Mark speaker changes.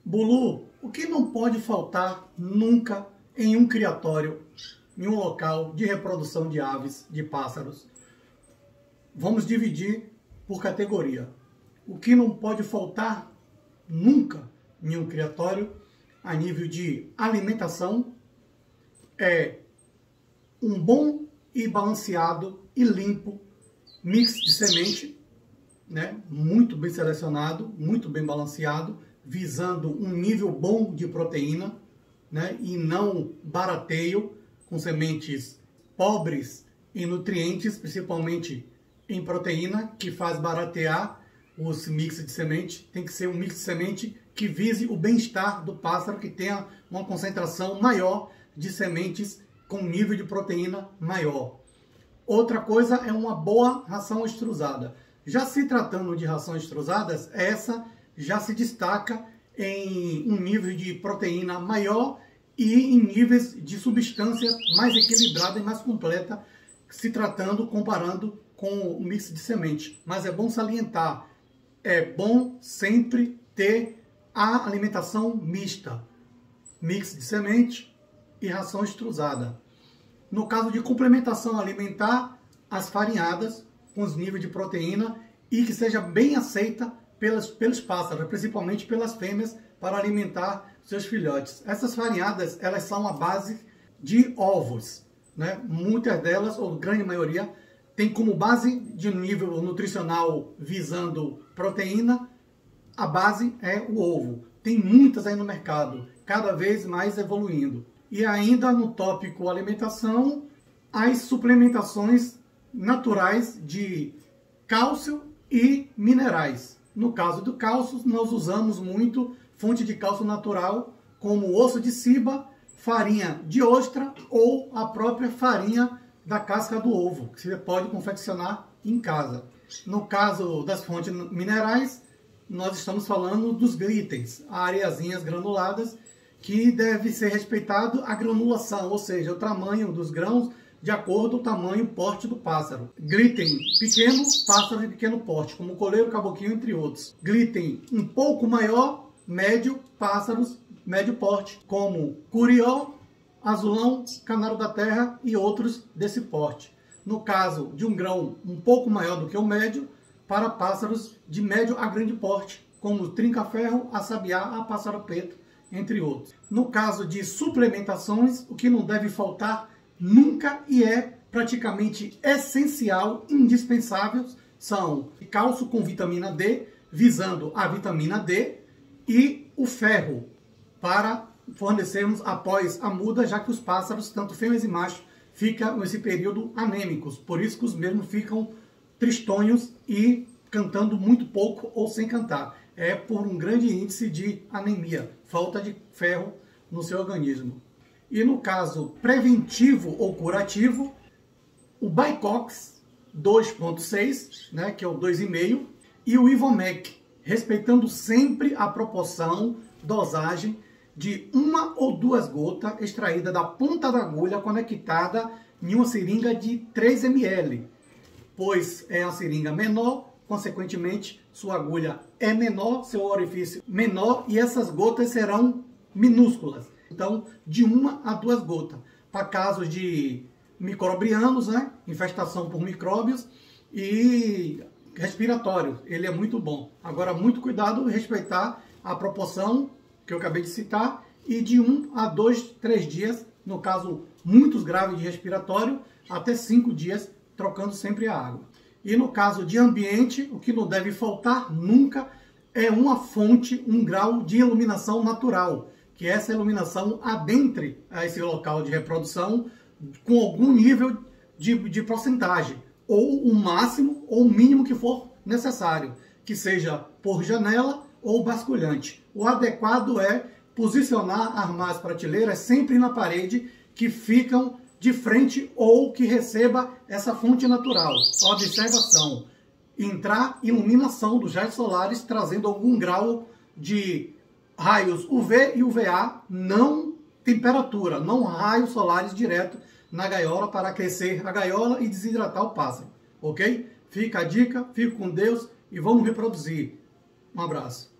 Speaker 1: Bulu, o que não pode faltar nunca em um criatório, em um local de reprodução de aves, de pássaros? Vamos dividir por categoria. O que não pode faltar nunca em um criatório, a nível de alimentação, é um bom e balanceado e limpo mix de semente, né? Muito bem selecionado, muito bem balanceado, visando um nível bom de proteína, né? E não barateio, com sementes pobres em nutrientes, principalmente em proteína, que faz baratear os mix de semente. Tem que ser um mix de semente que vise o bem-estar do pássaro, que tenha uma concentração maior de sementes com nível de proteína maior. Outra coisa é uma boa ração extrusada. Já se tratando de rações extrusadas, essa já se destaca em um nível de proteína maior e em níveis de substância mais equilibrada e mais completa, se tratando, comparando com o mix de semente. Mas é bom salientar, é bom sempre ter a alimentação mista, mix de semente e ração extrusada. No caso de complementação alimentar, as farinhadas com os níveis de proteína e que seja bem aceita pelos pássaros, principalmente pelas fêmeas, para alimentar seus filhotes. Essas farinhadas, elas são a base de ovos, né? Muitas delas, ou grande maioria, tem como base de nível nutricional visando proteína, a base é o ovo. Tem muitas aí no mercado, cada vez mais evoluindo. E ainda no tópico alimentação, as suplementações naturais de cálcio e minerais. No caso do cálcio, nós usamos muito fonte de cálcio natural, como osso de ciba, farinha de ostra ou a própria farinha da casca do ovo, que você pode confeccionar em casa. No caso das fontes minerais, nós estamos falando dos glitens, areiazinhas granuladas, que deve ser respeitado a granulação, ou seja, o tamanho dos grãos de acordo com o tamanho e porte do pássaro. Glitten pequeno, pássaro de pequeno porte, como coleiro, caboquinho, entre outros. Glitten um pouco maior, médio, pássaros médio porte, como curió, azulão, canário da terra e outros desse porte. No caso de um grão um pouco maior do que o médio, para pássaros de médio a grande porte, como trinca-ferro, assabiá, a pássaro preto, entre outros. No caso de suplementações, o que não deve faltar nunca e é praticamente essencial, indispensável, são cálcio com vitamina D, visando a vitamina D, e o ferro, para fornecermos após a muda, já que os pássaros, tanto fêmeas e machos, ficam nesse período anêmicos, por isso que os mesmos ficam tristonhos e cantando muito pouco ou sem cantar. É por um grande índice de anemia, falta de ferro no seu organismo. E no caso preventivo ou curativo, o Bicox 2.6, né, que é o 2,5, e o Ivomec, respeitando sempre a proporção, dosagem de 1 ou 2 gotas extraída da ponta da agulha conectada em uma seringa de 3 ml, pois é a seringa menor, consequentemente sua agulha é menor, seu orifício menor, e essas gotas serão minúsculas. Então, de 1 a 2 gotas, para casos de microbianos, né? Infestação por micróbios e respiratório, ele é muito bom. Agora, muito cuidado em respeitar a proporção que eu acabei de citar, e de 1 a 2, 3 dias, no caso muitos graves de respiratório, até 5 dias, trocando sempre a água. E no caso de ambiente, o que não deve faltar nunca é uma fonte, um grau de iluminação natural, que essa iluminação adentre a esse local de reprodução com algum nível de porcentagem, ou o máximo ou o mínimo que for necessário, que seja por janela ou basculhante. O adequado é posicionar, armar as prateleiras sempre na parede que ficam de frente ou que receba essa fonte natural. Observação: entrar iluminação dos raios solares trazendo algum grau de raios UV e UVA, não temperatura, não raios solares direto na gaiola para aquecer a gaiola e desidratar o pássaro, ok? Fica a dica, fico com Deus e vamos reproduzir. Um abraço.